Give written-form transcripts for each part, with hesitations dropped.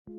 ¿Qué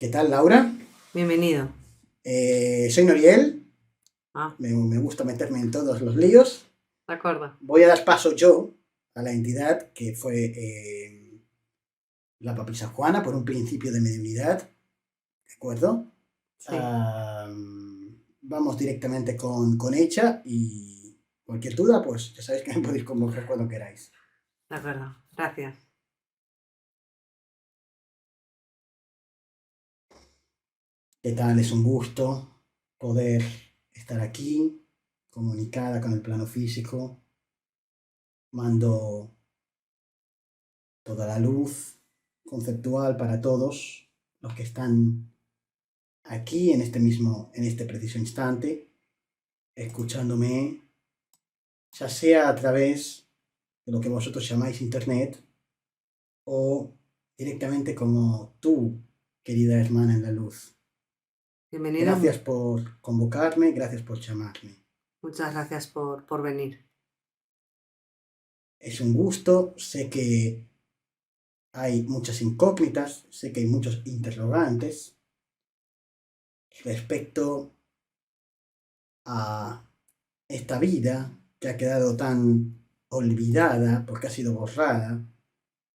tal, Laura? Bienvenido. Soy Noriel, Ah, me gusta meterme en todos los líos. de acuerdo. Voy a dar paso yo a la entidad que fue la papisa Juana por un principio de mediunidad, ¿de acuerdo? Sí, Vamos directamente con ella y cualquier duda, pues ya sabéis que me podéis convocar cuando queráis. de acuerdo. Gracias. ¿Qué tal? Es un gusto poder estar aquí, comunicada con el plano físico. Mando toda la luz conceptual para todos los que están aquí en este preciso instante, escuchándome, ya sea a través de lo que vosotros llamáis internet o directamente como tú, querida hermana en la luz. Bienvenido. Gracias por convocarme, gracias por llamarme. Muchas gracias por venir. Es un gusto, sé que hay muchas incógnitas, sé que hay muchos interrogantes respecto a esta vida que ha quedado tan olvidada porque ha sido borrada,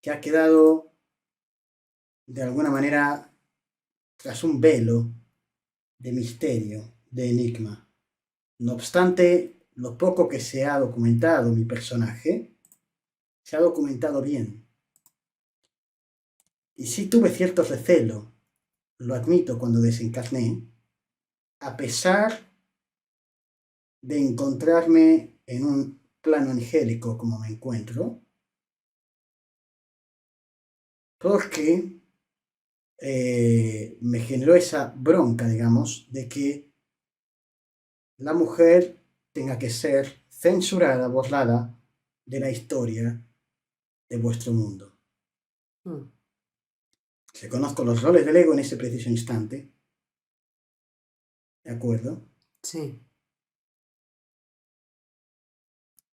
que ha quedado de alguna manera tras un velo de misterio, de enigma. No obstante, lo poco que se ha documentado mi personaje, se ha documentado bien. Y sí tuve cierto recelo, lo admito cuando desencarné, a pesar de encontrarme en un plano angélico como me encuentro, porque me generó esa bronca, digamos, de que la mujer tenga que ser censurada, borrada de la historia de vuestro mundo. Mm, Reconozco los roles del ego en ese preciso instante, ¿de acuerdo? sí,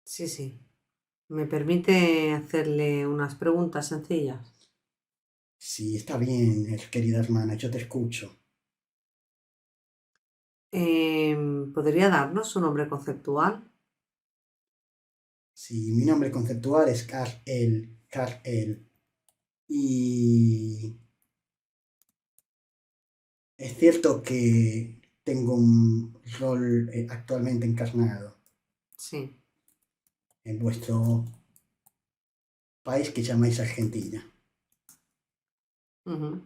sí, sí. ¿Me permite hacerle unas preguntas sencillas? Sí, está bien, querida hermana, yo te escucho. ¿Podría darnos un nombre conceptual? Sí, mi nombre conceptual es Kar-El, y es cierto que tengo un rol actualmente encarnado Sí. en vuestro país que llamáis Argentina. Ujú.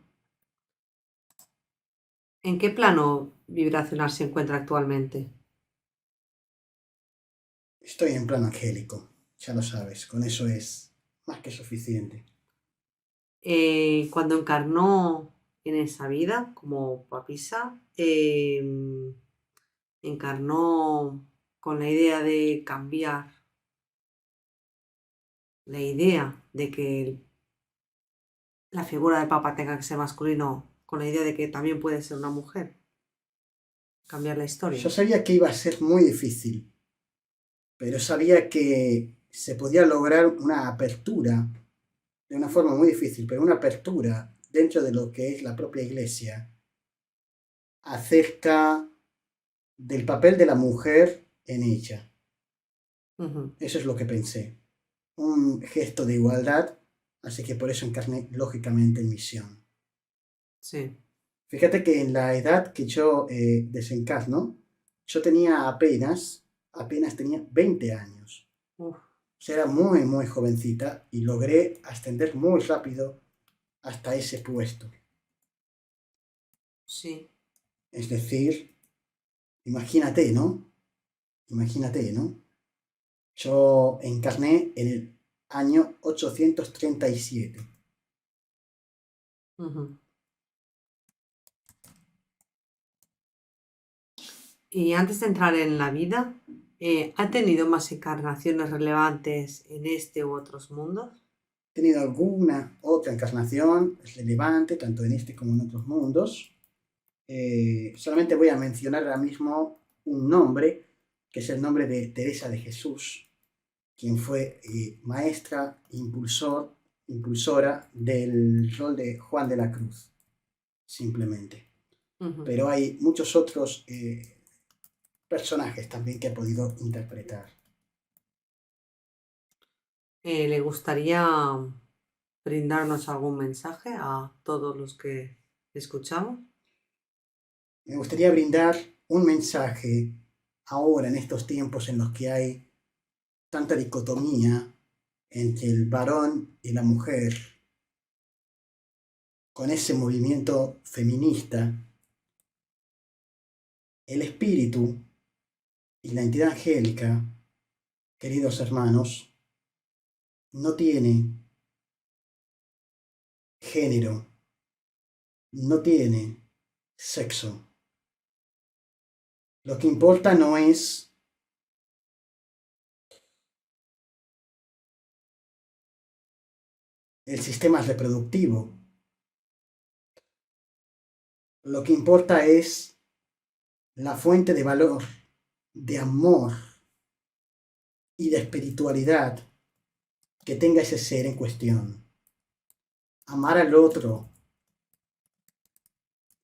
¿En qué plano vibracional se encuentra actualmente? Estoy en plano angélico, ya lo sabes, con eso es más que suficiente. Cuando encarnó en esa vida como papisa, encarnó con la idea de cambiar la idea de que la figura del papa tenga que ser masculino, con la idea de que también puede ser una mujer, cambiar la Yo historia. sabía que iba a ser muy difícil, pero sabía que se podía lograr una apertura, de una forma muy difícil, pero una apertura dentro de lo que es la propia iglesia, acerca del papel de la mujer en ella. Ujú. Eso es lo que pensé. Un gesto de igualdad, así que por eso encarné lógicamente en misión. Sí. Fíjate que en la edad que yo desencarno, yo tenía apenas tenía 20 años. Uf, O sea, era muy, muy jovencita y logré ascender muy rápido hasta ese puesto. sí. Es decir, imagínate, ¿no? Imagínate, ¿no? Yo encarné en el año 837. Ujú. Y antes de entrar en la vida, ¿ha tenido más encarnaciones relevantes en este u otros mundos? He tenido alguna otra encarnación relevante, tanto en este como en otros mundos. Solamente voy a mencionar ahora mismo un nombre, que es el nombre de Teresa de Jesús, quien fue maestra, impulsora del rol de Juan de la Cruz, simplemente. Ujú. Pero hay muchos otros personajes también que he podido interpretar. ¿Le gustaría brindarnos algún mensaje a todos los que escuchamos? Me gustaría brindar un mensaje ahora, en estos tiempos en los que hay tanta dicotomía entre el varón y la mujer, con ese movimiento feminista. El espíritu y la entidad angélica, queridos hermanos, no tiene género, no tiene sexo. Lo que importa no es el sistema reproductivo. Lo que importa es la fuente de valor, de amor y de espiritualidad que tenga ese ser en cuestión. Amar al otro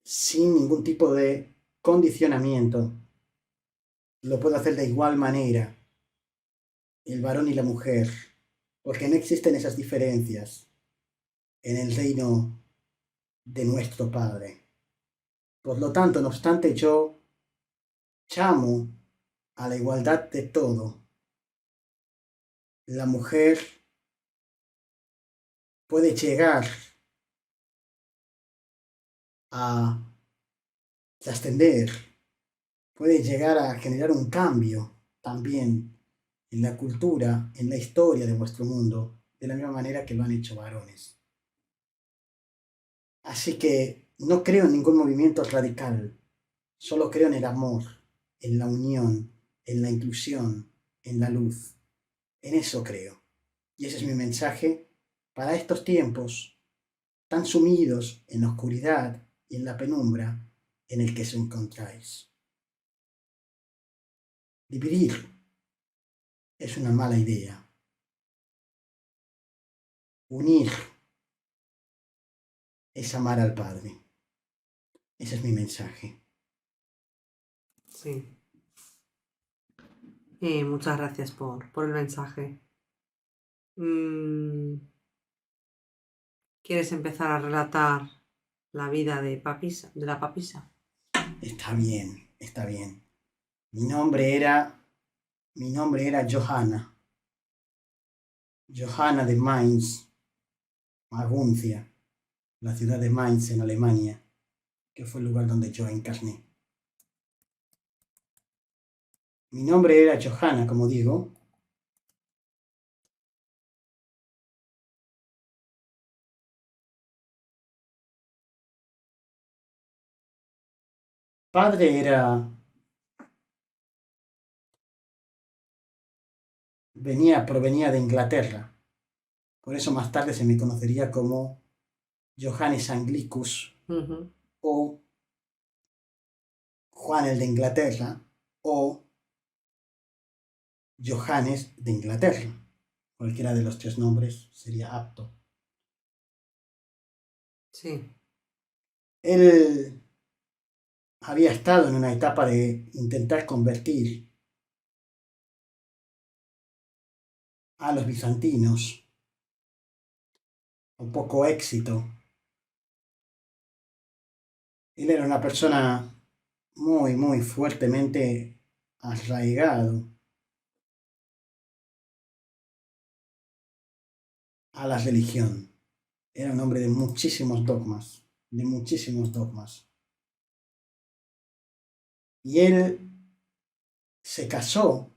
sin ningún tipo de condicionamiento lo puede hacer de igual manera el varón y la mujer, porque no existen esas diferencias en el reino de nuestro Padre. Por lo tanto, no obstante, yo llamo a la igualdad de todo. La mujer puede llegar a trascender, puede llegar a generar un cambio también en la cultura, en la historia de vuestro mundo, de la misma manera que lo han hecho varones. Así que no creo en ningún movimiento radical, solo creo en el amor, en la unión, en la inclusión, en la luz. En eso creo. Y ese es mi mensaje para estos tiempos tan sumidos en la oscuridad y en la penumbra en el que os encontráis. Dividir es una mala idea. Unir es amar al Padre. Ese es mi mensaje. Sí. Muchas gracias por el mensaje. ¿Quieres empezar a relatar la vida de la papisa? Está bien, está bien. Mi nombre era Johanna. Johanna de Mainz, Maguncia, la ciudad de Mainz en Alemania, que fue el lugar donde yo encarné. Mi nombre era Johanna, como digo. Padre provenía de Inglaterra. Por eso más tarde se me conocería como Johannes Anglicus Ujú. o Juan el de Inglaterra o Johannes de Inglaterra. Cualquiera de los tres nombres sería apto. Sí. Él había estado en una etapa de intentar convertir a los bizantinos, con poco éxito. Él era una persona muy, muy fuertemente arraigado a la religión. Era un hombre de muchísimos dogmas, de muchísimos dogmas. Y él se casó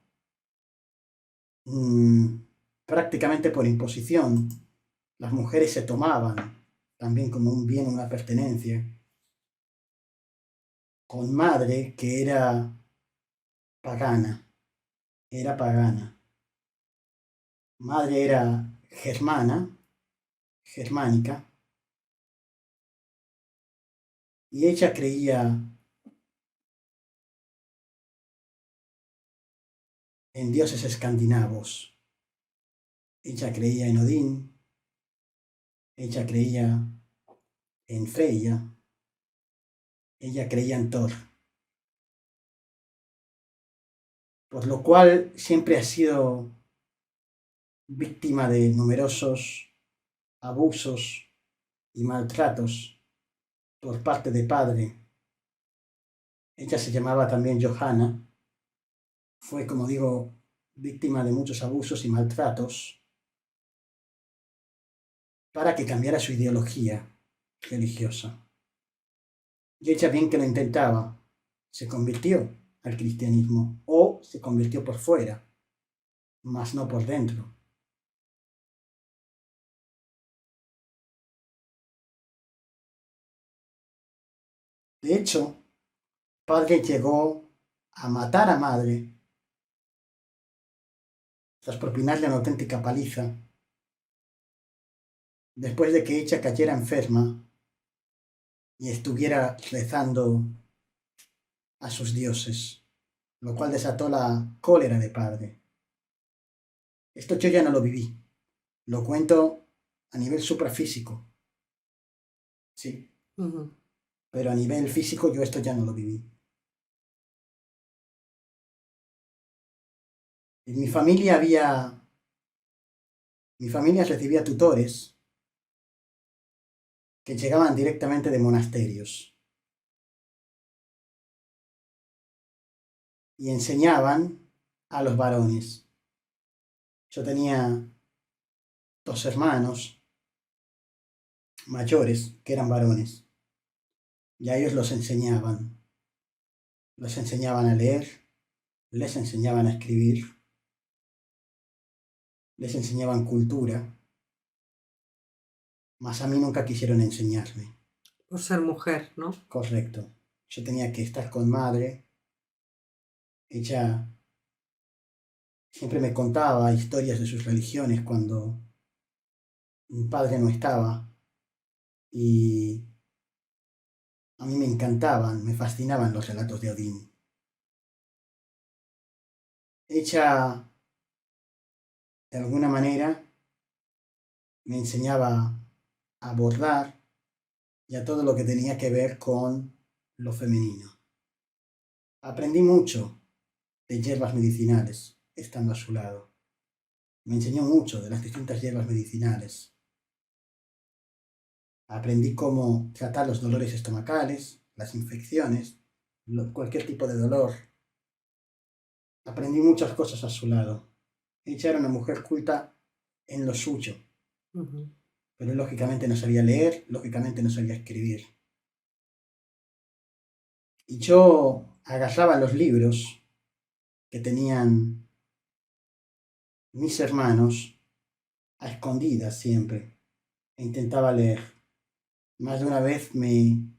prácticamente por imposición. Las mujeres se tomaban también como un bien, una pertenencia, con madre que pagana, era pagana. Madre era germánica, y ella creía en dioses escandinavos. Ella creía en Odín, ella creía en Freya, ella creía en Thor. Por lo cual siempre ha sido víctima de numerosos abusos y maltratos por parte de padre. Ella se llamaba también Johanna, fue, como digo, víctima de muchos abusos y maltratos para que cambiara su ideología religiosa. Y ella bien que lo intentaba, se convirtió al cristianismo o se convirtió por fuera, mas no por dentro. De hecho, padre llegó a matar a madre tras propinarle una auténtica paliza, después de que ella cayera enferma y estuviera rezando a sus dioses, lo cual desató la cólera de padre. Esto yo ya no lo viví, lo cuento a nivel suprafísico, sí, Ujú. pero a nivel físico yo esto ya no lo viví. En mi familia recibía tutores que llegaban directamente de monasterios y enseñaban a los varones. Yo tenía dos hermanos mayores que eran varones y a ellos los enseñaban. Los enseñaban a leer, les enseñaban a escribir, les enseñaban cultura, mas a mí nunca quisieron enseñarme. Por ser mujer, ¿no? Correcto. Yo tenía que estar con madre. Ella siempre me contaba historias de sus religiones cuando mi padre no estaba y a mí me encantaban, me fascinaban los relatos de Odín. Ella, de alguna manera, me enseñaba a bordar y a todo lo que tenía que ver con lo femenino. Aprendí mucho de hierbas medicinales estando a su lado. Me enseñó mucho de las distintas hierbas medicinales. Aprendí cómo tratar los dolores estomacales, las infecciones, cualquier tipo de dolor. Aprendí muchas cosas a su lado. Ella era una mujer culta en lo suyo, Ujú. pero lógicamente no sabía leer, lógicamente no sabía escribir. Y yo agarraba los libros que tenían mis hermanos a escondidas siempre e intentaba leer. Más de una vez me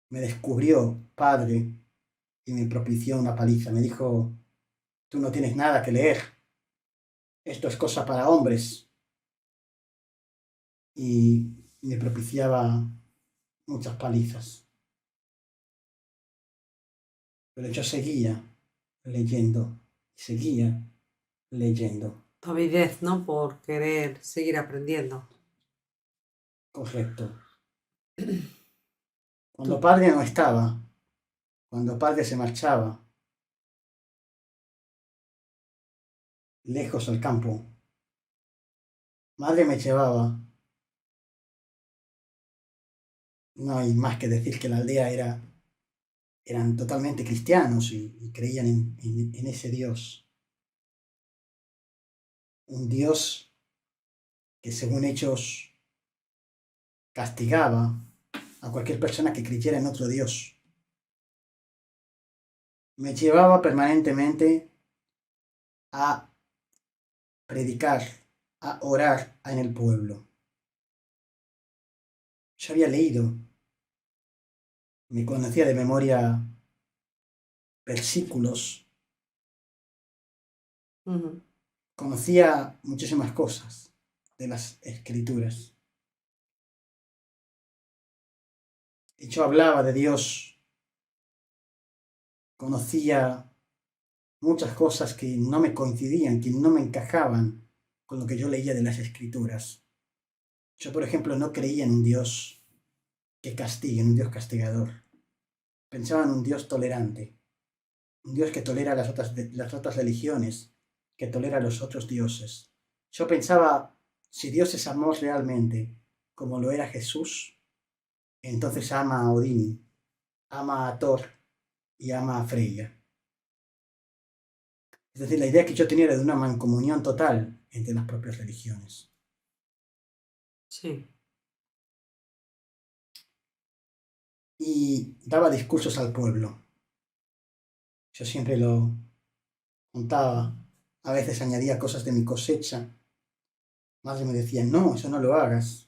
descubrió padre y me propició una paliza. Me dijo, tú no tienes nada que leer, esto es cosa para hombres. Y me propiciaba muchas palizas. Pero yo seguía leyendo, seguía leyendo. Tu avidez, ¿no? Por querer seguir aprendiendo. Correcto. Cuando Tú. padre no estaba, cuando padre se marchaba, lejos al campo, madre me llevaba. No hay más que decir que la aldea eran totalmente cristianos y creían en ese Dios. Un Dios que según ellos castigaba a cualquier persona que creyera en otro Dios. me llevaba permanentemente a predicar, a orar en el pueblo. Yo había leído, me conocía de memoria versículos, Ujú. conocía muchísimas cosas de las escrituras. Y yo hablaba de Dios, conocía muchas cosas que no me coincidían, que no me encajaban con lo que yo leía de las escrituras. Yo, por ejemplo, no creía en un Dios que castigue, en un Dios castigador. Pensaba en un Dios tolerante, un Dios que tolera las otras religiones, que tolera a los otros dioses. Yo pensaba, si Dios es amor realmente, como lo era Jesús, entonces ama a Odín, ama a Thor y ama a Freya. Es decir, la idea que yo tenía era de una mancomunión total entre las propias religiones. Sí. Y daba discursos al pueblo. Yo siempre lo contaba, a veces añadía cosas de mi cosecha. Madre me decía, no, eso no lo hagas.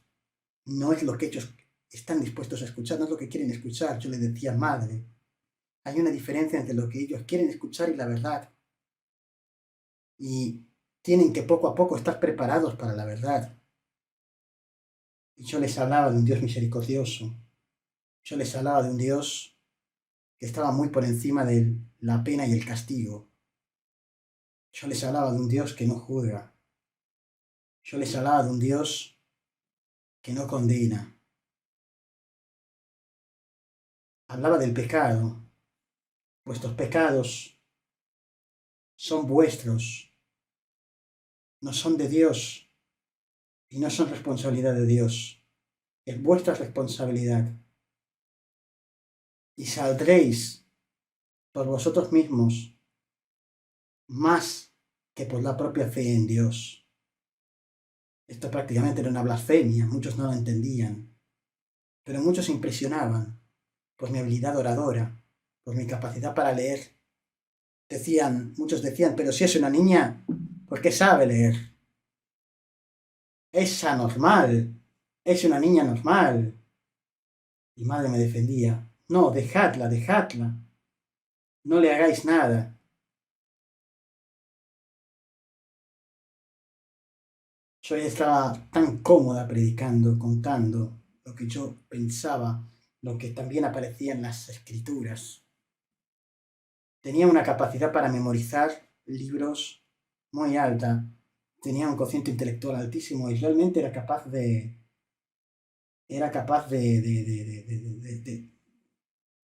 No es lo que ellos están dispuestos a escuchar, no es lo que quieren escuchar. Yo le decía, madre, hay una diferencia entre lo que ellos quieren escuchar y la verdad. Y tienen que poco a poco estar preparados para la verdad. Y yo les hablaba de un Dios misericordioso. Yo les hablaba de un Dios que estaba muy por encima de la pena y el castigo. Yo les hablaba de un Dios que no juzga. Yo les hablaba de un Dios que no condena. Hablaba del pecado. Vuestros pecados son vuestros, no son de Dios y no son responsabilidad de Dios. Es vuestra responsabilidad. Y saldréis por vosotros mismos más que por la propia fe en Dios. Esto prácticamente era una blasfemia, muchos no lo entendían, pero muchos se impresionaban por mi habilidad oradora, por mi capacidad para leer. Muchos decían, pero si es una niña, ¿por qué sabe leer? Es anormal, es una niña normal. Mi madre me defendía, no, dejadla, dejadla, no le hagáis nada. Yo ya estaba tan cómoda predicando, contando lo que yo pensaba, lo que también aparecía en las escrituras. Tenía una capacidad para memorizar libros muy alta, tenía un cociente intelectual altísimo y realmente era capaz de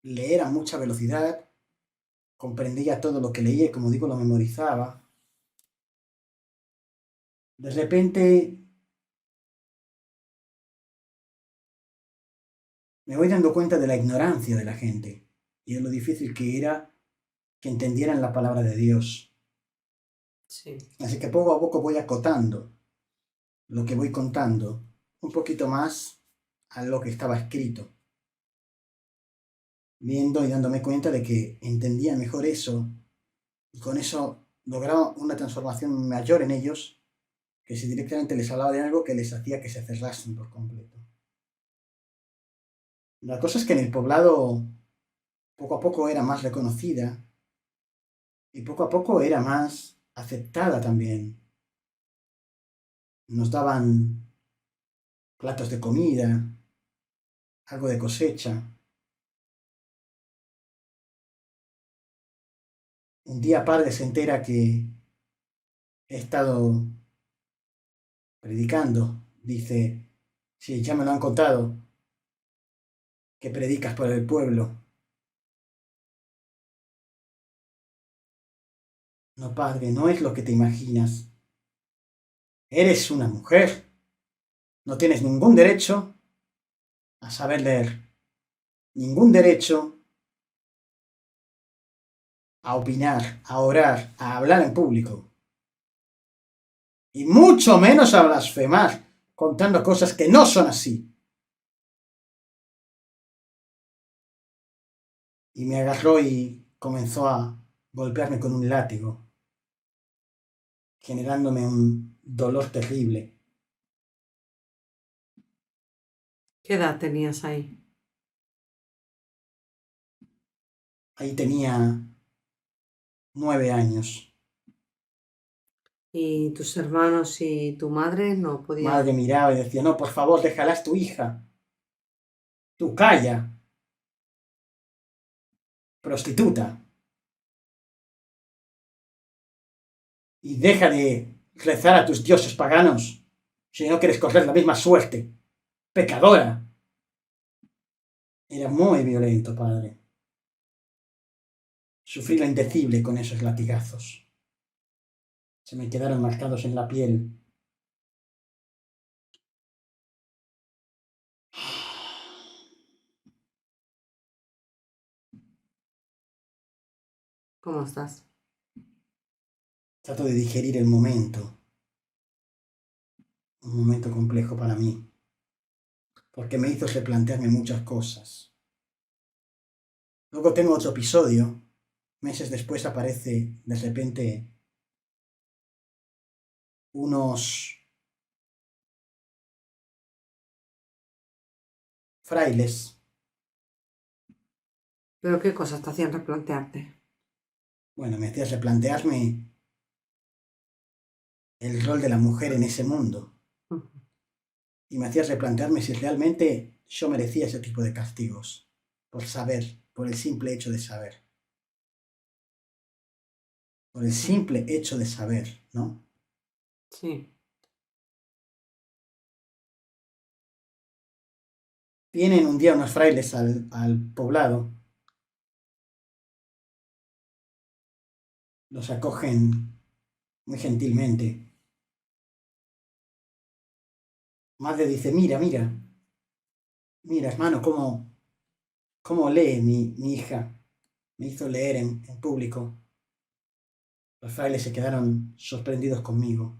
leer a mucha velocidad, comprendía todo lo que leía y como digo lo memorizaba. De repente me voy dando cuenta de la ignorancia de la gente y de lo difícil que era que entendieran la palabra de Dios. Sí. Así que poco a poco voy acotando lo que voy contando un poquito más a lo que estaba escrito, viendo y dándome cuenta de que entendía mejor eso y con eso lograba una transformación mayor en ellos que si directamente les hablaba de algo que les hacía que se cerrasen por completo. La cosa es que en el poblado poco a poco era más reconocida y poco a poco era más aceptada también. Nos daban platos de comida, algo de cosecha. Un día padre se entera que he estado predicando. Dice, sí, ya me lo han contado, que predicas por el pueblo. No, padre, no es lo que te imaginas. Eres una mujer. No tienes ningún derecho a saber leer. Ningún derecho a opinar, a orar, a hablar en público. Y mucho menos a blasfemar, contando cosas que no son así. Y me agarró y comenzó a golpearme con un látigo, generándome un dolor terrible. ¿Qué edad tenías ahí? Ahí tenía 9 años. Y tus hermanos y tu madre no Madre podían. miraba y decía, no, por favor, déjala, es tu hija. Tú calla, prostituta. Y deja de rezar a tus dioses paganos si no quieres correr la misma suerte. Pecadora. Era muy violento, padre. Sufrí lo indecible con esos latigazos. Se me quedaron marcados en la piel. ¿Cómo estás? Trato de digerir el momento. Un momento complejo para mí. Porque me hizo replantearme muchas cosas. Luego tengo otro episodio. Meses después aparece de repente unos frailes. ¿Pero qué cosas te hacían replantearte? Bueno, me hacía replantearme el rol de la mujer en ese mundo. Ujú. Y me hacía replantearme si realmente yo merecía ese tipo de castigos. Por saber, por el simple hecho de saber. Por el simple hecho de saber, ¿no? Sí. Vienen un día unos frailes al poblado. Los acogen muy gentilmente. Madre dice, mira, mira, mira, hermano, cómo lee mi hija. Me hizo leer en público. Los frailes se quedaron sorprendidos conmigo.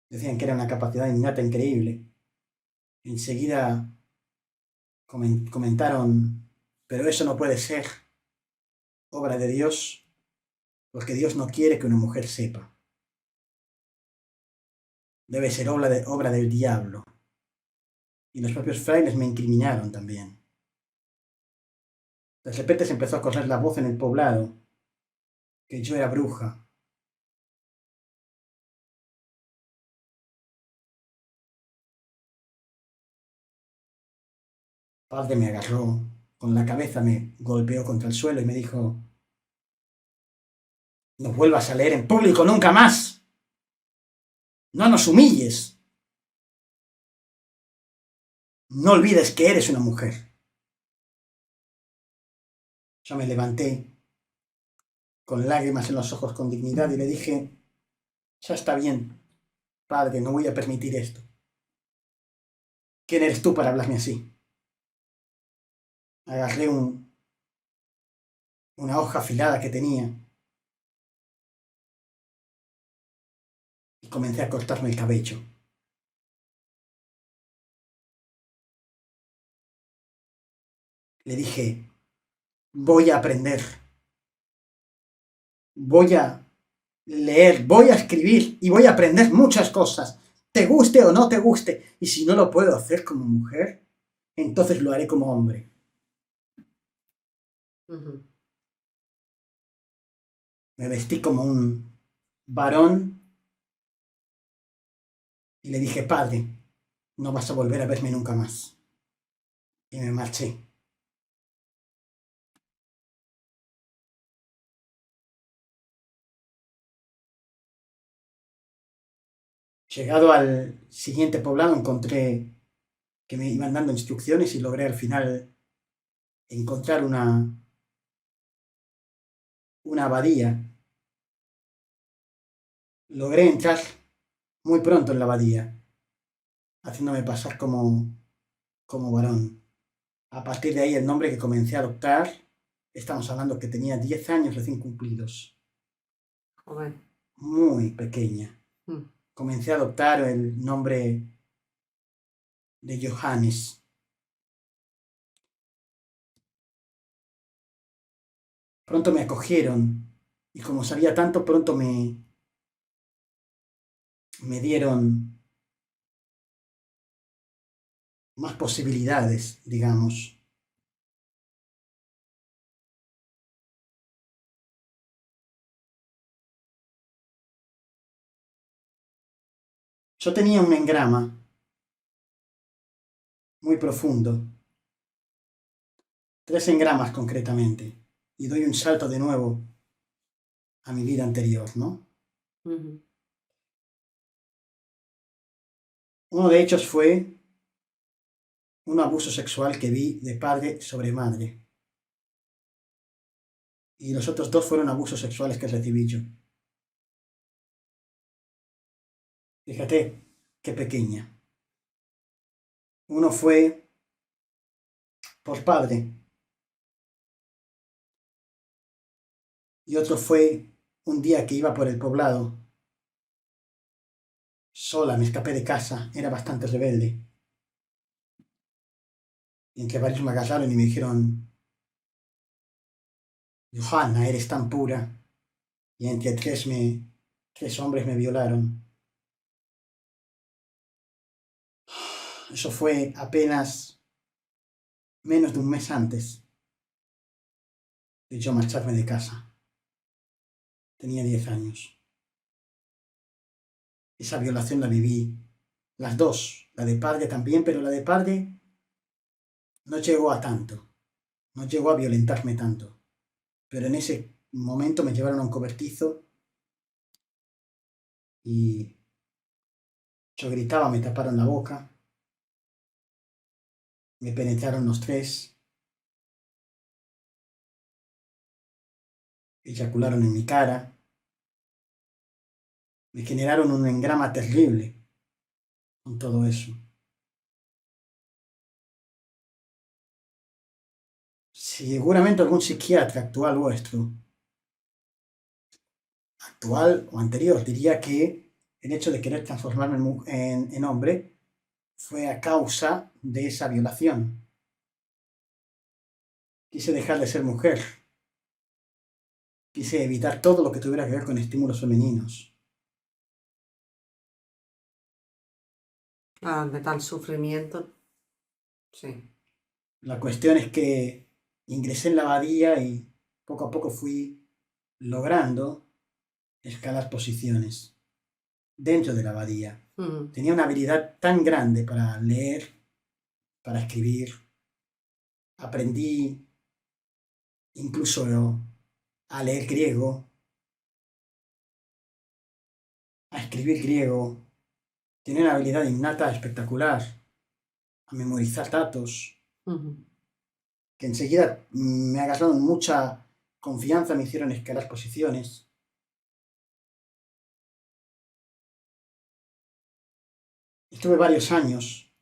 Decían que era una capacidad innata increíble. Enseguida comentaron, pero eso no puede ser obra de Dios, porque Dios no quiere que una mujer sepa. Debe ser obra del diablo. Y los propios frailes me incriminaron también. De repente se empezó a correr la voz en el poblado, que yo era bruja. Padre me agarró, con la cabeza me golpeó contra el suelo y me dijo, no vuelvas a leer en público nunca más. No nos humilles. No olvides que eres una mujer. Yo me levanté con lágrimas en los ojos con dignidad y le dije, ya está bien, padre, no voy a permitir esto. ¿Quién eres tú para hablarme así? Agarré una hoja afilada que tenía y comencé a cortarme el cabello. Le dije, voy a aprender, voy a leer, voy a escribir y voy a aprender muchas cosas, te guste o no te guste. Y si no lo puedo hacer como mujer, entonces lo haré como hombre. Ujú. Me vestí como un varón y le dije, padre, no vas a volver a verme nunca más. Y me marché. Llegado al siguiente poblado encontré que me iban dando instrucciones y logré al final encontrar una abadía. Logré entrar muy pronto en la abadía, haciéndome pasar como varón. A partir de ahí el nombre que comencé a adoptar, estamos hablando que tenía 10 años recién cumplidos, Joder. muy pequeña. Mm. Comencé a adoptar el nombre de Johannes. pronto me acogieron y como sabía tanto, pronto me dieron más posibilidades, digamos. Yo tenía un engrama muy profundo, 3 engramas concretamente, y doy un salto de nuevo a mi vida anterior, ¿no? Ujú. Uno de ellos fue un abuso sexual que vi de padre sobre madre, y los otros 2 fueron abusos sexuales que recibí yo. Fíjate qué pequeña. Uno fue por padre y otro fue un día que iba por el poblado, sola, me escapé de casa, era bastante rebelde. Y entre varios me agarraron y me dijeron, Johanna, eres tan pura. Y entre 3 hombres me violaron. Eso fue apenas menos de un mes antes de yo marcharme de casa. Tenía 10 años. Esa violación la viví, las dos, la de padre también, pero la de padre no llegó a tanto, no llegó a violentarme tanto. Pero en ese momento me llevaron a un cobertizo y yo gritaba, me taparon la boca, me penetraron los 3, eyacularon en mi cara, me generaron un engrama terrible con todo eso. Seguramente algún psiquiatra actual o anterior, diría que el hecho de querer transformarme en hombre fue a causa de esa violación. Quise dejar de ser mujer. Quise evitar todo lo que tuviera que ver con estímulos femeninos. Claro, de tal sufrimiento, sí. La cuestión es que ingresé en la abadía y poco a poco fui logrando escalar posiciones dentro de la abadía. Ujú. Tenía una habilidad tan grande para leer, para escribir. Aprendí incluso a leer griego, a escribir griego. Tenía una habilidad innata espectacular, a memorizar datos, Ujú. que enseguida me agarraron mucha confianza, me hicieron escalar posiciones. Estuve varios años.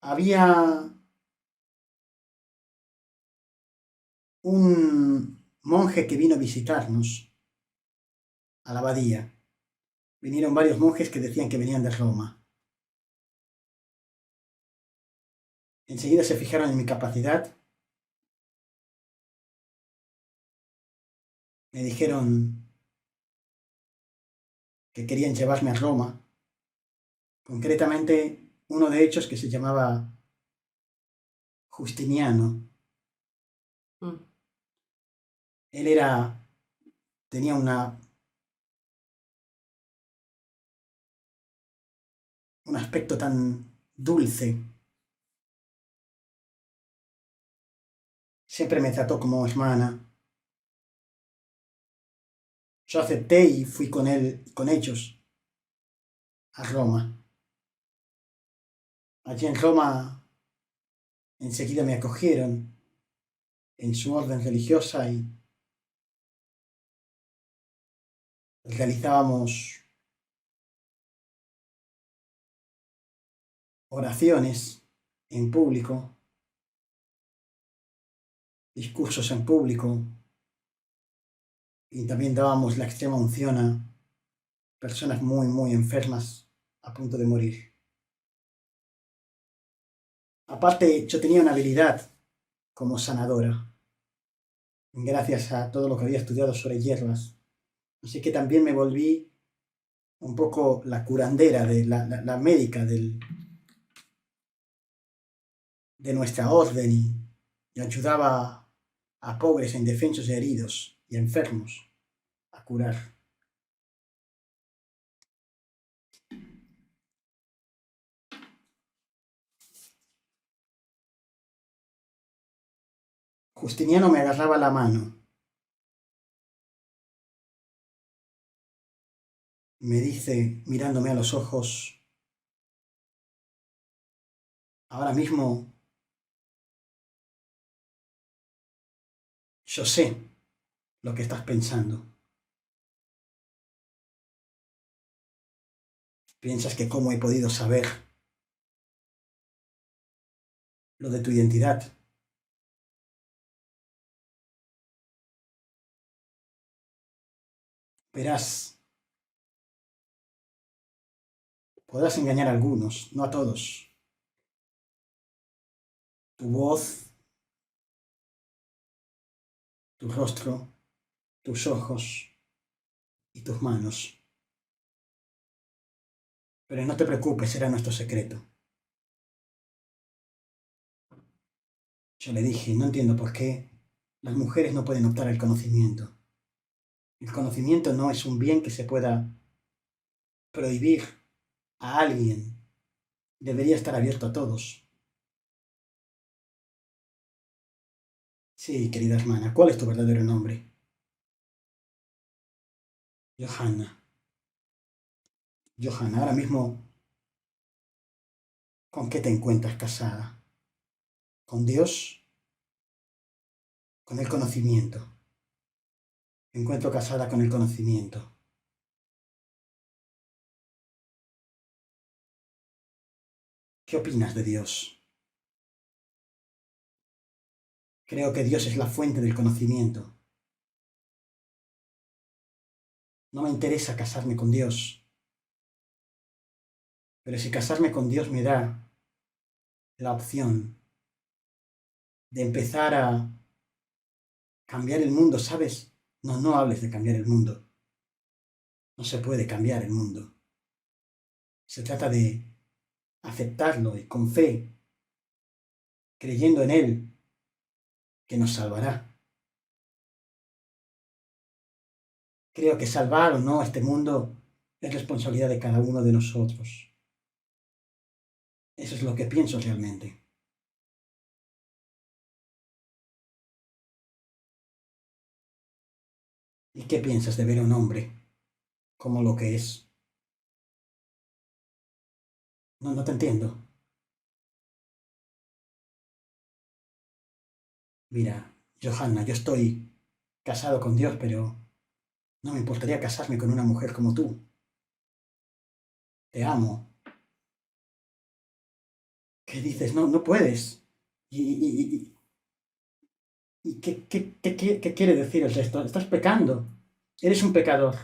Había un monje que vino a visitarnos a la abadía. Vinieron varios monjes que decían que venían de Roma. Enseguida se fijaron en mi capacidad. Me dijeron que querían llevarme a Roma. Concretamente, uno de ellos que se llamaba Justiniano. Mm. Él tenía un aspecto tan dulce. Siempre me trató como hermana. Yo acepté y fui con él, con ellos, a Roma. Allí en Roma enseguida me acogieron en su orden religiosa y realizábamos oraciones en público, discursos en público y también dábamos la extrema unción a personas muy, muy enfermas a punto de morir. Aparte, yo tenía una habilidad como sanadora. gracias a todo lo que había estudiado sobre hierbas. Así que también me volví un poco la curandera, la médica de nuestra orden y ayudaba a pobres, indefensos y heridos y enfermos a curar. Justiniano me agarraba la mano. Me dice, mirándome a los ojos, ahora mismo yo sé lo que estás pensando. Piensas que cómo he podido saber lo de tu identidad. Verás, podrás engañar a algunos, no a todos. Tu voz, tu rostro, tus ojos y tus manos. Pero no te preocupes, será nuestro secreto. Yo le dije, no entiendo por qué las mujeres no pueden optar al conocimiento. El conocimiento no es un bien que se pueda prohibir a alguien. Debería estar abierto a todos. Sí, querida hermana, ¿cuál es tu verdadero nombre? Johanna. Johanna, ahora mismo, ¿con qué te encuentras casada? ¿Con Dios? Con el conocimiento. Me encuentro casada con el conocimiento. ¿Qué opinas de Dios? Creo que Dios es la fuente del conocimiento. No me interesa casarme con Dios, pero si casarme con Dios me da la opción de empezar a cambiar el mundo, ¿sabes? No, no hables de cambiar el mundo. No se puede cambiar el mundo. Se trata de aceptarlo y con fe, creyendo en Él, que nos salvará. Creo que salvar o no este mundo es responsabilidad de cada uno de nosotros. Eso es lo que pienso realmente. ¿Y qué piensas de ver a un hombre como lo que es? No, no te entiendo. Mira, Johanna, yo estoy casado con Dios, pero no me importaría casarme con una mujer como tú. Te amo. ¿Qué dices? No, no puedes. ¿Y qué quiere decir el resto? Estás pecando. Eres un pecador.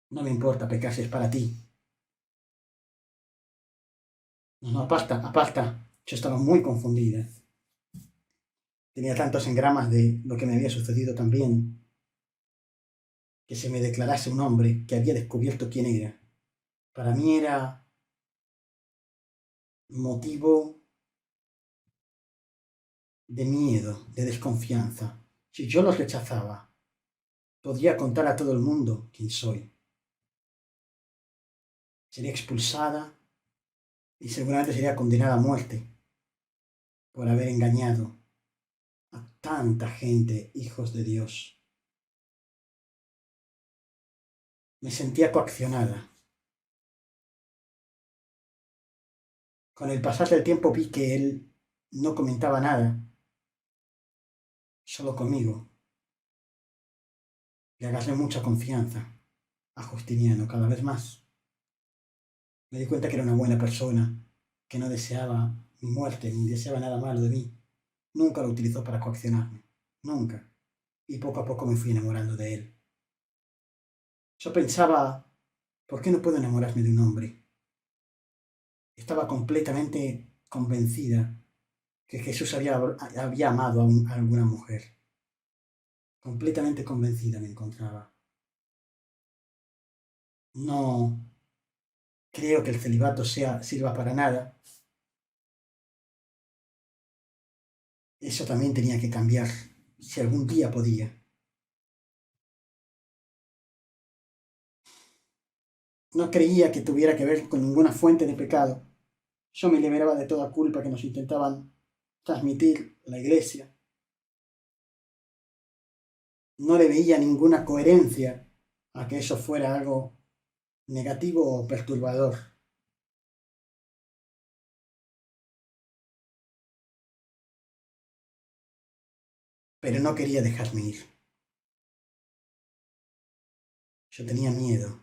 No me importa pecar si es para ti. No, no, aparta, aparta. Yo estaba muy confundida. Tenía tantos engramas de lo que me había sucedido también, que se me declarase un hombre que había descubierto quién era. Para mí era motivo de miedo, de desconfianza. Si yo los rechazaba, podría contar a todo el mundo quién soy. Sería expulsada y seguramente sería condenada a muerte por haber engañado a tanta gente, hijos de Dios. Me sentía coaccionada. Con el pasar del tiempo vi que él no comentaba nada, solo conmigo. Le agarré mucha confianza a Justiniano cada vez más. Me di cuenta que era una buena persona, que no deseaba mi muerte ni deseaba nada malo de mí. Nunca lo utilizó para coaccionarme, nunca. Y poco a poco me fui enamorando de él. Yo pensaba, ¿por qué no puedo enamorarme de un hombre? Estaba completamente convencida que Jesús había amado a alguna mujer. Completamente convencida me encontraba. No creo que el celibato sirva para nada. Eso también tenía que cambiar, si algún día podía. No creía que tuviera que ver con ninguna fuente de pecado. Yo me liberaba de toda culpa que nos intentaban transmitir la iglesia. No le veía ninguna coherencia a que eso fuera algo negativo o perturbador. Pero no quería dejarme ir. Yo tenía miedo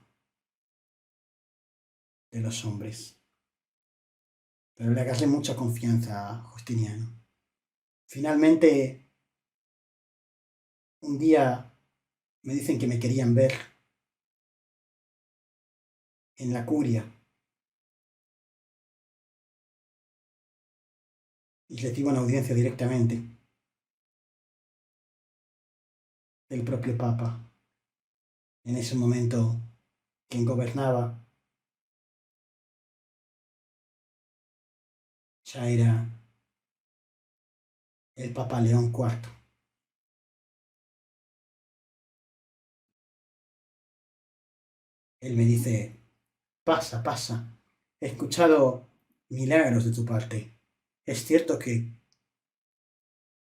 de los hombres. Pero le agarré mucha confianza a Justiniano. Finalmente, un día me dicen que me querían ver en la curia y recibo una audiencia directamente del propio Papa. En ese momento, quien gobernaba ya era el Papa León IV. Él me dice, pasa, pasa, he escuchado milagros de tu parte. ¿Es cierto que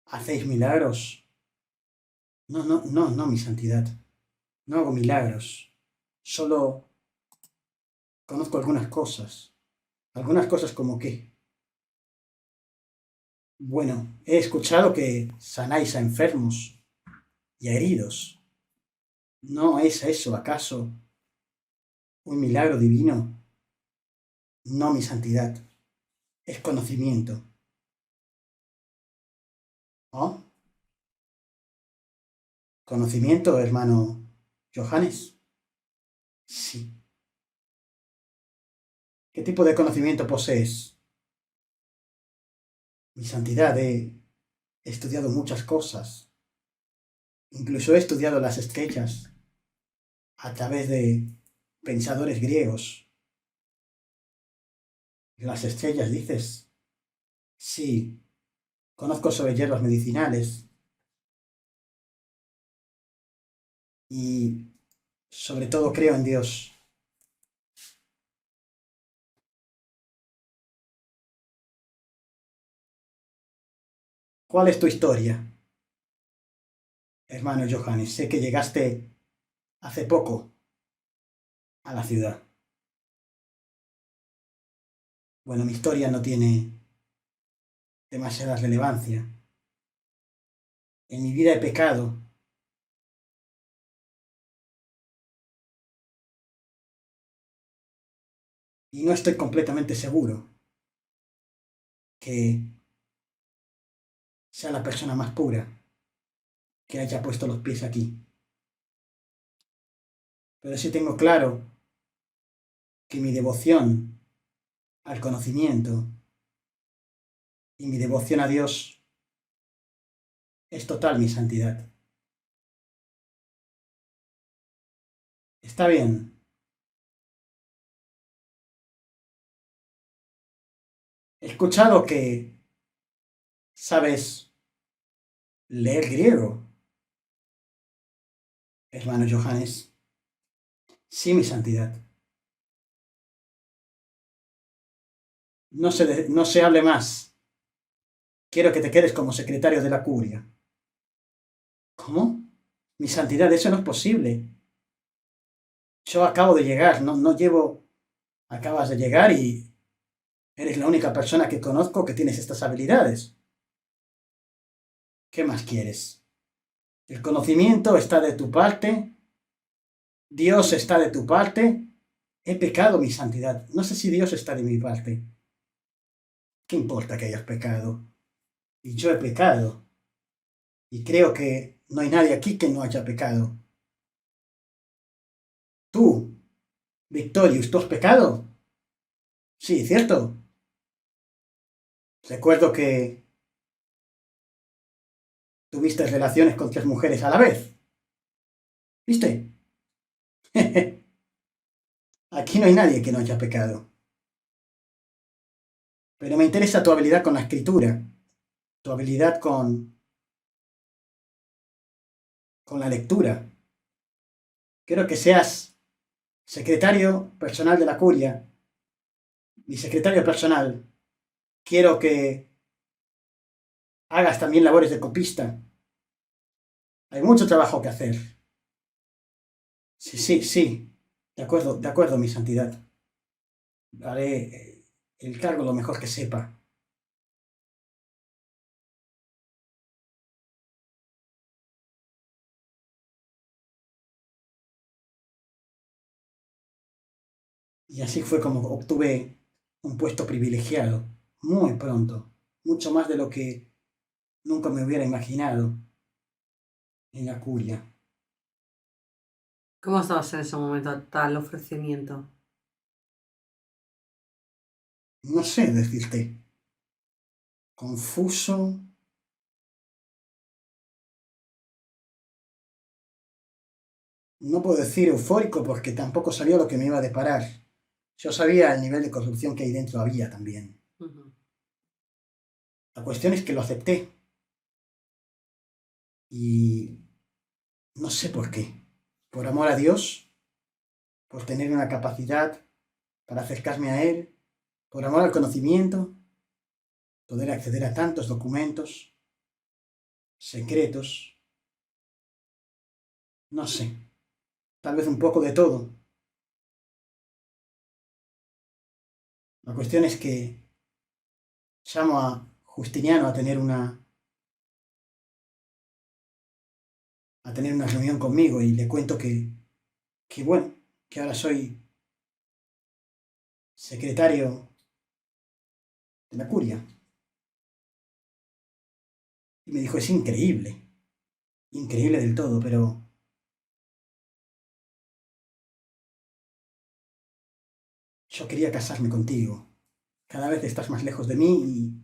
hacéis milagros? No, no, no, no, mi santidad. No hago milagros. Solo conozco algunas cosas. Algunas cosas como qué. Bueno, he escuchado que sanáis a enfermos y a heridos. ¿No es eso acaso un milagro divino? No, mi santidad. Es conocimiento. ¿Oh? ¿Conocimiento, hermano Johannes? Sí. ¿Qué tipo de conocimiento posees? Mi santidad, he estudiado muchas cosas. Incluso he estudiado las estrellas a través de pensadores griegos. Las estrellas, dices. Sí, conozco sobre hierbas medicinales y sobre todo creo en Dios. ¿Cuál es tu historia, hermano Johannes? Sé que llegaste hace poco a la ciudad. Bueno, mi historia no tiene demasiada relevancia. En mi vida he pecado y no estoy completamente seguro que sea la persona más pura que haya puesto los pies aquí. Pero sí tengo claro que mi devoción al conocimiento y mi devoción a Dios es total, mi santidad. Está bien. He escuchado que sabes leer griego, hermano Johannes. Sí, mi santidad. No se hable más. Quiero que te quedes como secretario de la curia. ¿Cómo? Mi santidad, eso no es posible. Yo acabo de llegar, no llevo... Acabas de llegar y eres la única persona que conozco que tienes estas habilidades. ¿Qué más quieres? El conocimiento está de tu parte, Dios está de tu parte. He pecado, mi santidad. No sé si Dios está de mi parte. ¿Qué importa que hayas pecado? Y yo he pecado. Y creo que no hay nadie aquí que no haya pecado. Tú, Victorius, ¿tú has pecado? Sí, ¿cierto? Recuerdo que tuviste relaciones con 3 mujeres a la vez. ¿Viste? Aquí no hay nadie que no haya pecado. Pero me interesa tu habilidad con la escritura, tu habilidad con la lectura. Quiero que seas secretario personal de la curia, mi secretario personal. Quiero que hagas también labores de copista. Hay mucho trabajo que hacer. Sí, sí, sí. De acuerdo, mi santidad. Haré el cargo lo mejor que sepa. Y así fue como obtuve un puesto privilegiado, muy pronto, mucho más de lo que nunca me hubiera imaginado en la curia. ¿Cómo estabas en ese momento tal ofrecimiento? No sé decirte, confuso, no puedo decir eufórico porque tampoco sabía lo que me iba a deparar. Yo sabía el nivel de corrupción que ahí dentro había también. Ujú. La cuestión es que lo acepté y no sé por qué. Por amor a Dios, por tener una capacidad para acercarme a Él, por amor al conocimiento, poder acceder a tantos documentos secretos, no sé, tal vez un poco de todo. La cuestión es que llamo a Justiniano a tener una reunión conmigo y le cuento que bueno, que ahora soy secretario de la curia. Y me dijo, es increíble, increíble del todo, pero yo quería casarme contigo. Cada vez estás más lejos de mí y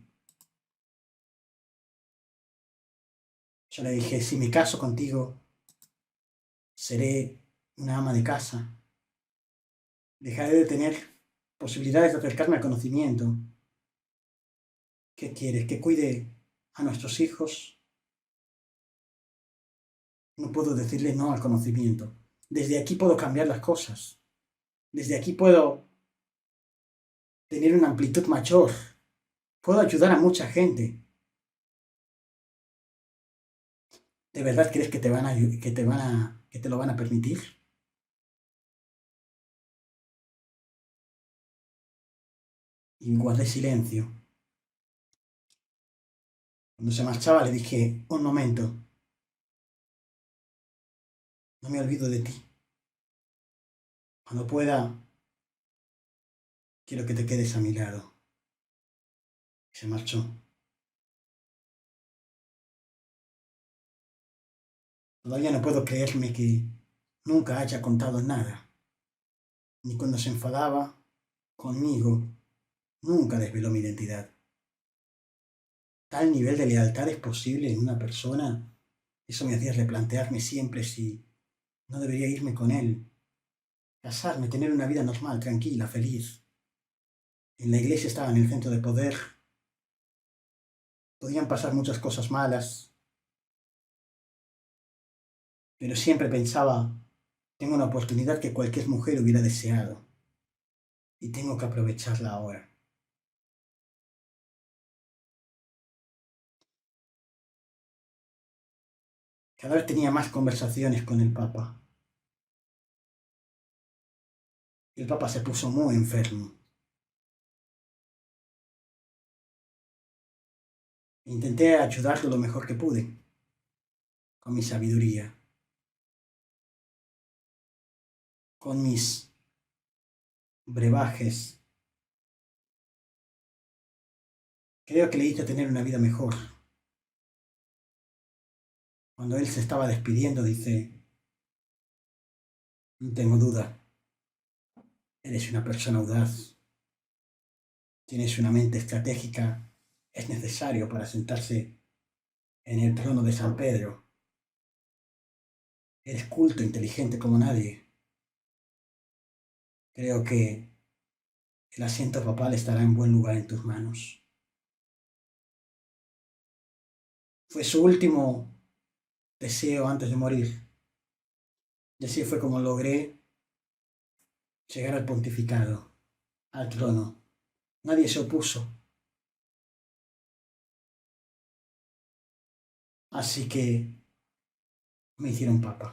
yo le dije, si me caso contigo, seré una ama de casa. Dejaré de tener posibilidades de acercarme al conocimiento. ¿Qué quieres? ¿Que cuide a nuestros hijos? No puedo decirle no al conocimiento. Desde aquí puedo cambiar las cosas. Desde aquí puedo tener una amplitud mayor. Puedo ayudar a mucha gente. ¿De verdad crees que que te lo van a permitir? Y guardé silencio. Cuando se marchaba le dije, un momento, no me olvido de ti. Cuando pueda, quiero que te quedes a mi lado. Y se marchó. Todavía no puedo creerme que nunca haya contado nada. Ni cuando se enfadaba conmigo, nunca desveló mi identidad. Tal nivel de lealtad es posible en una persona. Eso me hacía replantearme siempre si no debería irme con él, casarme, tener una vida normal, tranquila, feliz. En la iglesia estaba en el centro de poder, podían pasar muchas cosas malas, pero siempre pensaba, tengo una oportunidad que cualquier mujer hubiera deseado y tengo que aprovecharla ahora. Cada vez tenía más conversaciones con el Papa. El Papa se puso muy enfermo. Intenté ayudarlo lo mejor que pude, con mi sabiduría, con mis brebajes. Creo que le hice tener una vida mejor. Cuando él se estaba despidiendo, dice, no tengo duda, eres una persona audaz, tienes una mente estratégica, es necesario para sentarse en el trono de San Pedro. Eres culto, inteligente como nadie. Creo que el asiento papal estará en buen lugar en tus manos. Fue su último deseo antes de morir. Y así fue como logré llegar al pontificado, al trono. Nadie se opuso. Así que me hicieron papa.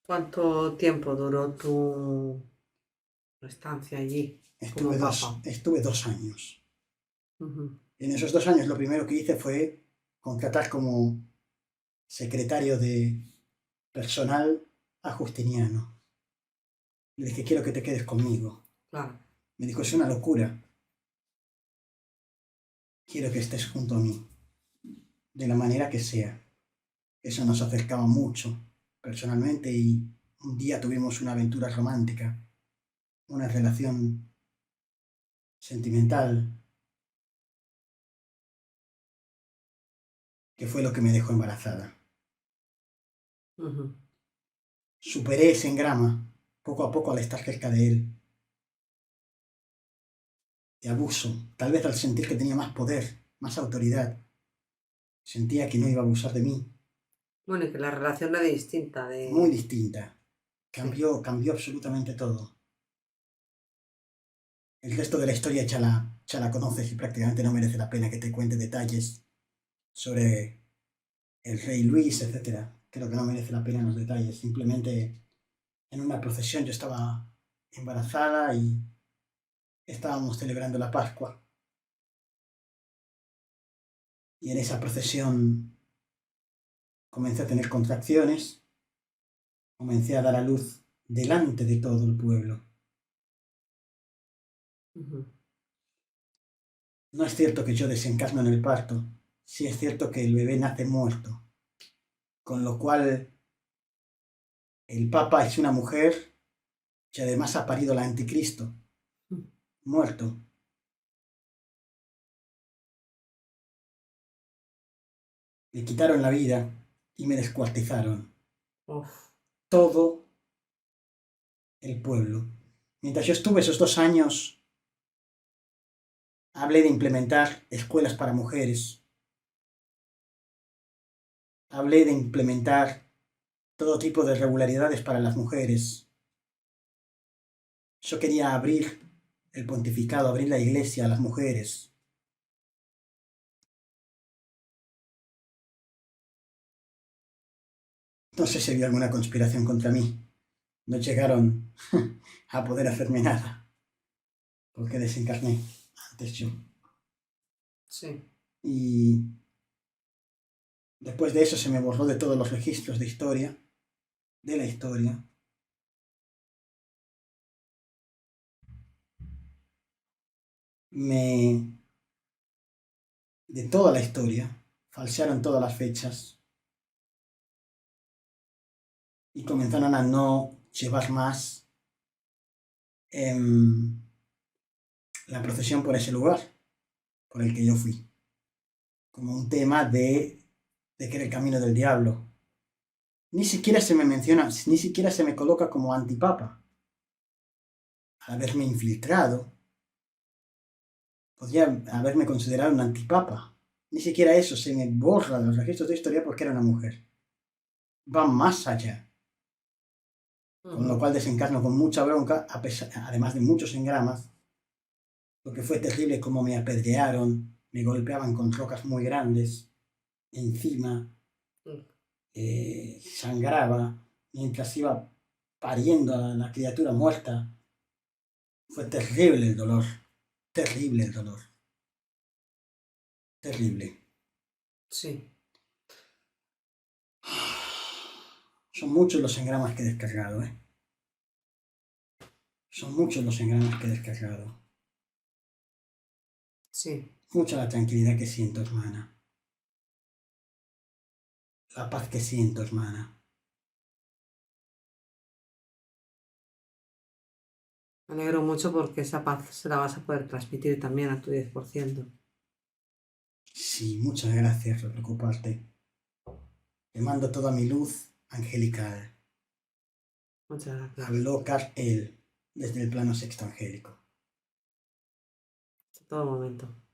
¿Cuánto tiempo duró tu estancia allí como papa? Estuve 2 años. Ujú. En esos 2 años lo primero que hice fue contratar como secretario de personal a Justiniano. Le dije, quiero que te quedes conmigo. Claro. Me dijo, es una locura. Quiero que estés junto a mí, de la manera que sea. Eso nos acercaba mucho, personalmente, y un día tuvimos una aventura romántica, una relación sentimental, que fue lo que me dejó embarazada. Ujú. Superé ese engrama, poco a poco al estar cerca de él, de abuso, tal vez al sentir que tenía más poder, más autoridad. Sentía que no iba a abusar de mí. Bueno, y que la relación era distinta Muy de... distinta. Sí, Cambió absolutamente todo. El resto de la historia ya la conoces y prácticamente no merece la pena que te cuente detalles sobre el rey Luis, etcétera. Creo que no merece la pena los detalles. Simplemente en una procesión yo estaba embarazada y estábamos celebrando la Pascua. Y en esa procesión comencé a tener contracciones, comencé a dar a luz delante de todo el pueblo. ujú, No es cierto que yo desencarno en el parto, sí es cierto que el bebé nace muerto, con lo cual el Papa es una mujer que además ha parido al anticristo, ujú. muerto. Le quitaron la vida y me descuartizaron. Uf, Todo el pueblo. Mientras yo estuve esos 2 años, hablé de implementar escuelas para mujeres, hablé de implementar todo tipo de regularidades para las mujeres. Yo quería abrir el pontificado, abrir la iglesia a las mujeres. No sé si había alguna conspiración contra mí. No llegaron a poder hacerme nada, porque desencarné antes yo. sí. Y después de eso se me borró de todos los registros de historia, de la historia. Me de toda la historia, falsearon todas las fechas y comenzaron a no llevar más la procesión por ese lugar por el que yo fui, como un tema de que era el camino del diablo. Ni siquiera se me menciona, ni siquiera se me coloca como antipapa. Al haberme infiltrado, podría haberme considerado un antipapa. Ni siquiera eso se me borra de los registros de historia porque era una mujer. Va más allá. Con lo Ujú. cual desencarno con mucha bronca, además de muchos engramas, porque fue terrible cómo me apedrearon, me golpeaban con rocas muy grandes, encima, Mm. sangraba, mientras iba pariendo a la criatura muerta. Fue terrible el dolor, terrible el dolor, terrible. Sí, Son muchos los engramas que he descargado, ¿eh? Son muchos los engramas que he descargado. sí. Mucha la tranquilidad que siento, hermana. La paz que siento, hermana. Me alegro mucho porque esa paz se la vas a poder transmitir también a tu 10%. Sí, muchas gracias por preocuparte. Te mando toda mi luz angelical. Muchas gracias. Habló Kal-El desde el plano sexto angélico. En todo momento.